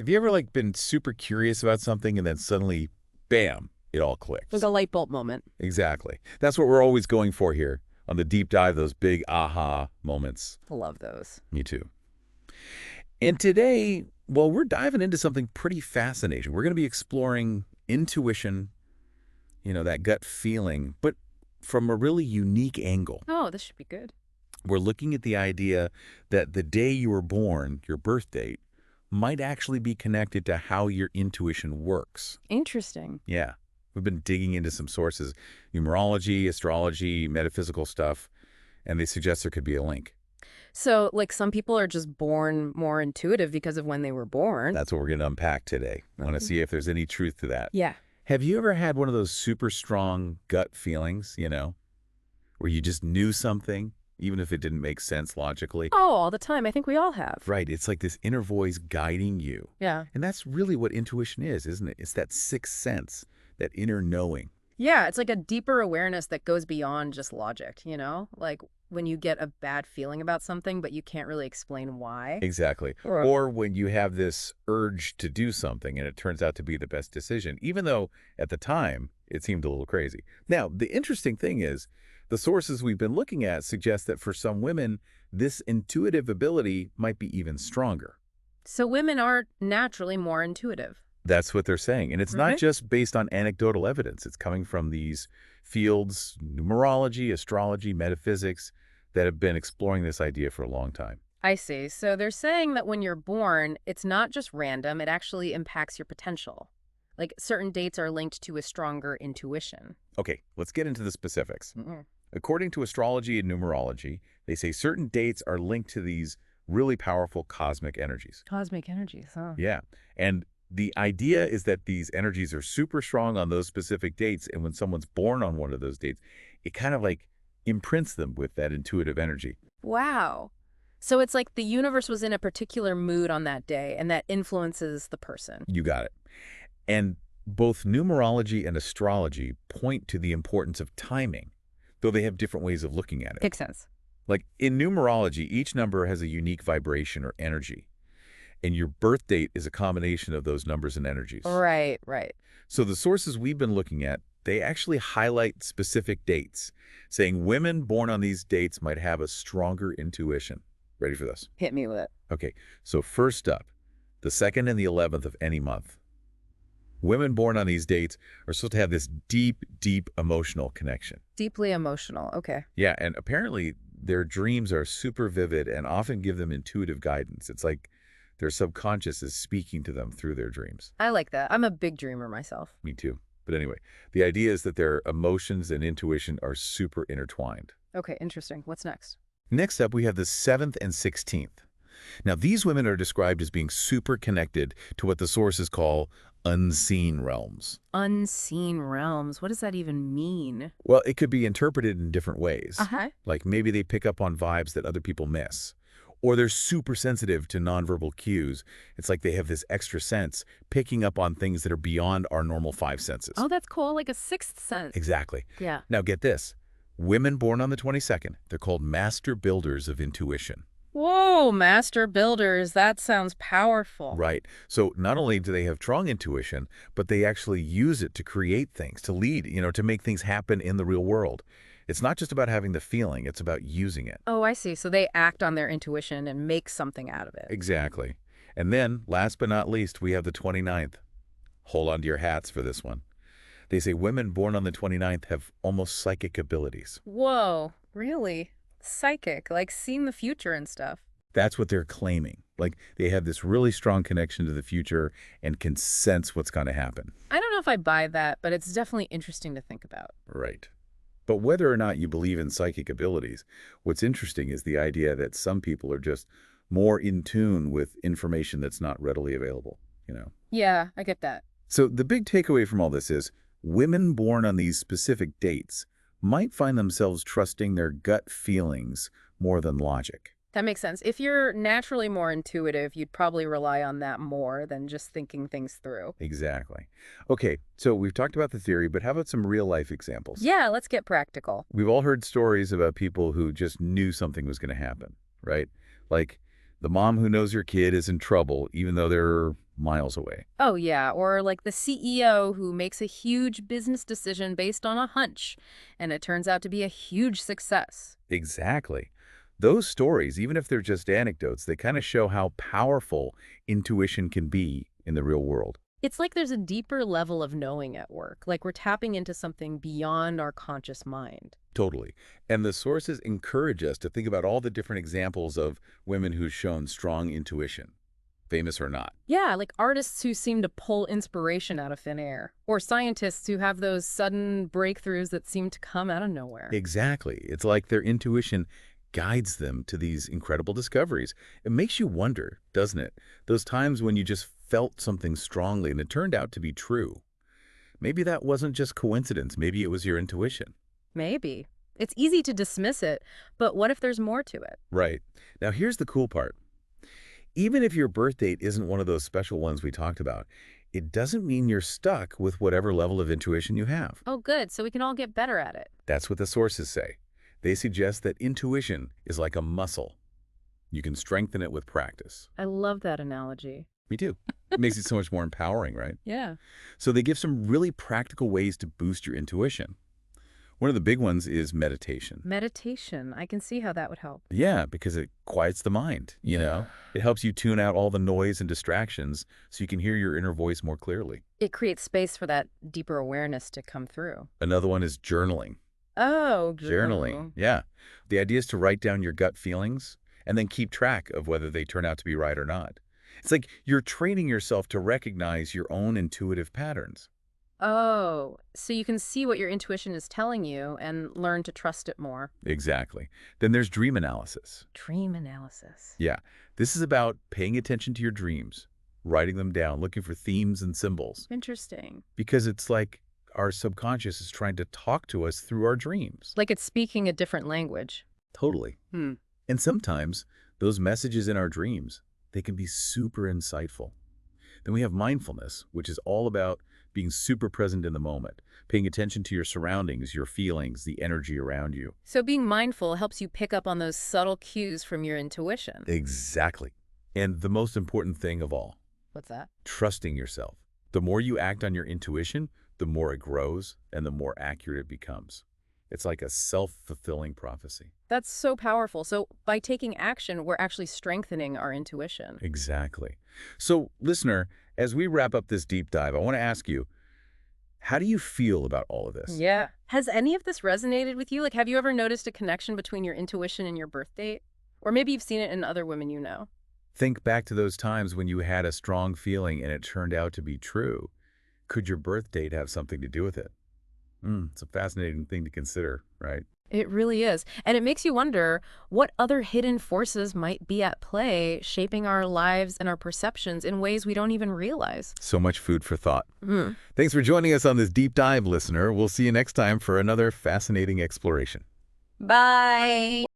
Have you ever been super curious about something and then suddenly, bam, it all Like clicks? a light bulb moment. Exactly. That's what we're always going for here on the deep dive, those big aha moments. I love those. Me too. And today, well, we're diving into something pretty fascinating. We're going to be exploring intuition, that gut feeling, but from a really unique angle. Oh, this should be good. We're looking at the idea that the day you were born, your birth date, might actually be connected to how your intuition works. Interesting. Yeah. We've been digging into some sources, numerology, astrology, metaphysical stuff, and they suggest there could be a link. So, like, some people are just born more intuitive because of when they were born. That's what we're going to unpack today. I want to Mhm. see if there's any truth to that. Yeah. Have you ever had one of those super strong gut feelings, where you just knew something, even if it didn't make sense logically? Oh, all the time. I think we all have. Right. It's like this inner voice guiding you. Yeah. And that's really what intuition is, isn't it? It's that sixth sense, that inner knowing. Yeah, it's like a deeper awareness that goes beyond just logic, you know? Like when you get a bad feeling about something, but you can't really explain why. Exactly. Right. Or when you have this urge to do something and it turns out to be the best decision, even though at the time it seemed a little crazy. Now, the interesting thing is the sources we've been looking at suggest that for some women, this intuitive ability might be even stronger. So women are naturally more intuitive. That's what they're saying. And it's not Right. just based on anecdotal evidence. It's coming from these fields, numerology, astrology, metaphysics, that have been exploring this idea for a long time. I see. So they're saying that when you're born, it's not just random, it actually impacts your potential. Like certain dates are linked to a stronger intuition. Okay, let's get into the specifics. Mm-mm. According to astrology and numerology, they say certain dates are linked to these really powerful cosmic energies. Cosmic energies, huh? Yeah. And the idea is that these energies are super strong on those specific dates. And when someone's born on one of those dates, it kind of imprints them with that intuitive energy. Wow. So it's like the universe was in a particular mood on that day, and that influences the person. You got it. And both numerology and astrology point to the importance of timing, though they have different ways of looking at it. Makes sense. Like in numerology, each number has a unique vibration or energy. And your birth date is a combination of those numbers and energies. Right, right. So the sources we've been looking at, they actually highlight specific dates, saying women born on these dates might have a stronger intuition. Ready for this? Hit me with it. Okay, so first up, the 2nd and the 11th of any month. Women born on these dates are supposed to have this deep, deep emotional connection. Deeply emotional. Okay. Yeah, and apparently their dreams are super vivid and often give them intuitive guidance. It's like their subconscious is speaking to them through their dreams. I like that. I'm a big dreamer myself. Me too. But anyway, the idea is that their emotions and intuition are super intertwined. Okay, interesting. What's next? Next up, we have the 7th and 16th. Now, these women are described as being super connected to what the sources call unseen realms. Unseen realms. What does that even mean? Well, it could be interpreted in different ways. Uh-huh. Like maybe they pick up on vibes that other people miss. Or they're super sensitive to nonverbal cues. It's like they have this extra sense, picking up on things that are beyond our normal 5 senses. Oh, that's cool. Like a sixth sense. Exactly. Yeah. Now get this. Women born on the 22nd, they're called master builders of intuition. Whoa, master builders. That sounds powerful. Right. So not only do they have strong intuition, but they actually use it to create things, to lead, to make things happen in the real world. It's not just about having the feeling, it's about using it. Oh, I see. So they act on their intuition and make something out of it. Exactly. And then, last but not least, we have the 29th. Hold on to your hats for this one. They say women born on the 29th have almost psychic abilities. Whoa, really? Psychic, like seeing the future and stuff. That's what they're claiming. Like they have this really strong connection to the future and can sense what's going to happen. I don't know if I buy that, but it's definitely interesting to think about. Right. But whether or not you believe in psychic abilities, what's interesting is the idea that some people are just more in tune with information that's not readily available. Yeah, I get that. So the big takeaway from all this is women born on these specific dates might find themselves trusting their gut feelings more than logic. That makes sense. If you're naturally more intuitive, you'd probably rely on that more than just thinking things through. Exactly. Okay, so we've talked about the theory, but how about some real-life examples? Yeah, let's get practical. We've all heard stories about people who just knew something was going to happen, right? Like The mom who knows your kid is in trouble even though they're miles away. Oh, yeah, or like the CEO who makes a huge business decision based on a hunch, and it turns out to be a huge success. Exactly. Those stories, even if they're just anecdotes, they kind of show how powerful intuition can be in the real world. It's like there's a deeper level of knowing at work, like we're tapping into something beyond our conscious mind. Totally. And the sources encourage us to think about all the different examples of women who've shown strong intuition, famous or not. Yeah, like artists who seem to pull inspiration out of thin air, or scientists who have those sudden breakthroughs that seem to come out of nowhere. Exactly. It's like their intuition guides them to these incredible discoveries. It makes you wonder, doesn't it? Those times when you just felt something strongly and it turned out to be true. Maybe that wasn't just coincidence. Maybe it was your intuition. Maybe. It's easy to dismiss it, but what if there's more to it? Right. Now, here's the cool part. Even if your birth date isn't one of those special ones we talked about, it doesn't mean you're stuck with whatever level of intuition you have. Oh, good, so we can all get better at it. That's what the sources say. They suggest that intuition is like a muscle. You can strengthen it with practice. I love that analogy. Me too. It makes it so much more empowering, right? Yeah. So they give some really practical ways to boost your intuition. One of the big ones is meditation. Meditation. I can see how that would help. Yeah, because it quiets the mind, you know? It helps you tune out all the noise and distractions so you can hear your inner voice more clearly. It creates space for that deeper awareness to come through. Another one is journaling. Oh, Journaling, yeah. The idea is to write down your gut feelings and then keep track of whether they turn out to be right or not. It's like you're training yourself to recognize your own intuitive patterns. Oh, so you can see what your intuition is telling you and learn to trust it more. Exactly. Then there's dream analysis. Dream analysis. Yeah, this is about paying attention to your dreams, writing them down, looking for themes and symbols, Interesting. because it's like our subconscious is trying to talk to us through our dreams. Like it's speaking a different language. Totally. Hmm. And sometimes those messages in our dreams, they can be super insightful. Then we have mindfulness, which is all about being super present in the moment, paying attention to your surroundings, your feelings, the energy around you. So being mindful helps you pick up on those subtle cues from your intuition. Exactly. And the most important thing of all, What's that? trusting yourself. The more you act on your intuition, the more it grows and the more accurate it becomes. It's like a self-fulfilling prophecy. That's so powerful. So by taking action, we're actually strengthening our intuition. Exactly. So, listener, as we wrap up this deep dive, I want to ask you, how do you feel about all of this? Yeah. Has any of this resonated with you? Like, have you ever noticed a connection between your intuition and your birth date? Or maybe you've seen it in other women you know. Think back to those times when you had a strong feeling and it turned out to be true. Could your birth date have something to do with it? It's a fascinating thing to consider, right? It really is. And it makes you wonder what other hidden forces might be at play, shaping our lives and our perceptions in ways we don't even realize. So much food for thought. Mm. Thanks for joining us on this deep dive, listener. We'll see you next time for another fascinating exploration. Bye.